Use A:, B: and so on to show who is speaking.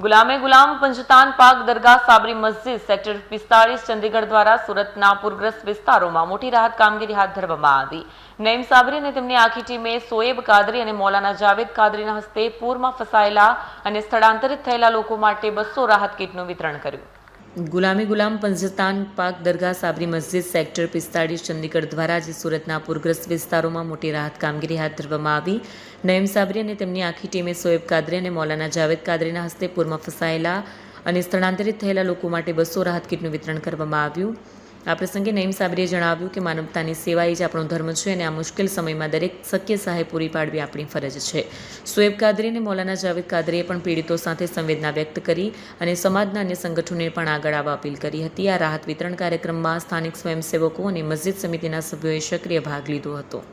A: ગુલામે ગુલામ પંજતાન પાક દરગાહ સાબરી મસ્જિદ સેક્ટર 45 ચંદીગઢ દ્વારા સુરતના પૂરગ્રસ્ત વિસ્તારોમાં મોટી રાહત કામગીરી હાથ ધરવામાં આવી। નઈમ સાબરી અને તેમની આખી ટીમે સોએબ કાદરી અને મૌલાના જાવેદ કાદરીના હસ્તે પૂરમાં ફસાયેલા અને સ્થળાંતરિત થયેલા લોકો માટે 200 રાહત કીટનું વિતરણ કર્યું। ગુલામે ગુલામ પંજતાન પાક દરગાહ સાબરી મસ્જિદ સેક્ટર 45 ચંદીગઢ દ્વારા આજે સુરતના પૂરગ્રસ્ત વિસ્તારોમાં મોટી રાહત કામગીરી હાથ ધરવામાં આવી। નઈમ સાબરી અને તેમની આખી ટીમે સોએબ કાદરી અને મૌલાના જાવેદ કાદરીના હસ્તે પૂરમાં ફસાયેલા અને સ્થળાંતરિત થયેલા લોકો માટે 200 રાહત કીટનું વિતરણ કરવામાં આવ્યું। આ પ્રસંગે નઈમ સાબરીએ જણાવ્યું કે માનવતાની સેવા એ જ આપણો ધર્મ છે અને આ મુશ્કેલ સમયમાં દરેક શક્ય સહાય પૂરી પાડવી આપણી ફરજ છે। સોએબ કાદરી અને મૌલાના જાવેદ કાદરીએ પણ પીડિતો સાથે સંવેદના વ્યક્ત કરી અને સમાજના અન્ય સંગઠનોને પણ આગળ આવવા અપીલ કરી હતી। આ રાહત વિતરણ કાર્યક્રમમાં સ્થાનિક સ્વયંસેવકો અને મસ્જિદ સમિતિના સભ્યોએ સક્રિય ભાગ લીધો હતો।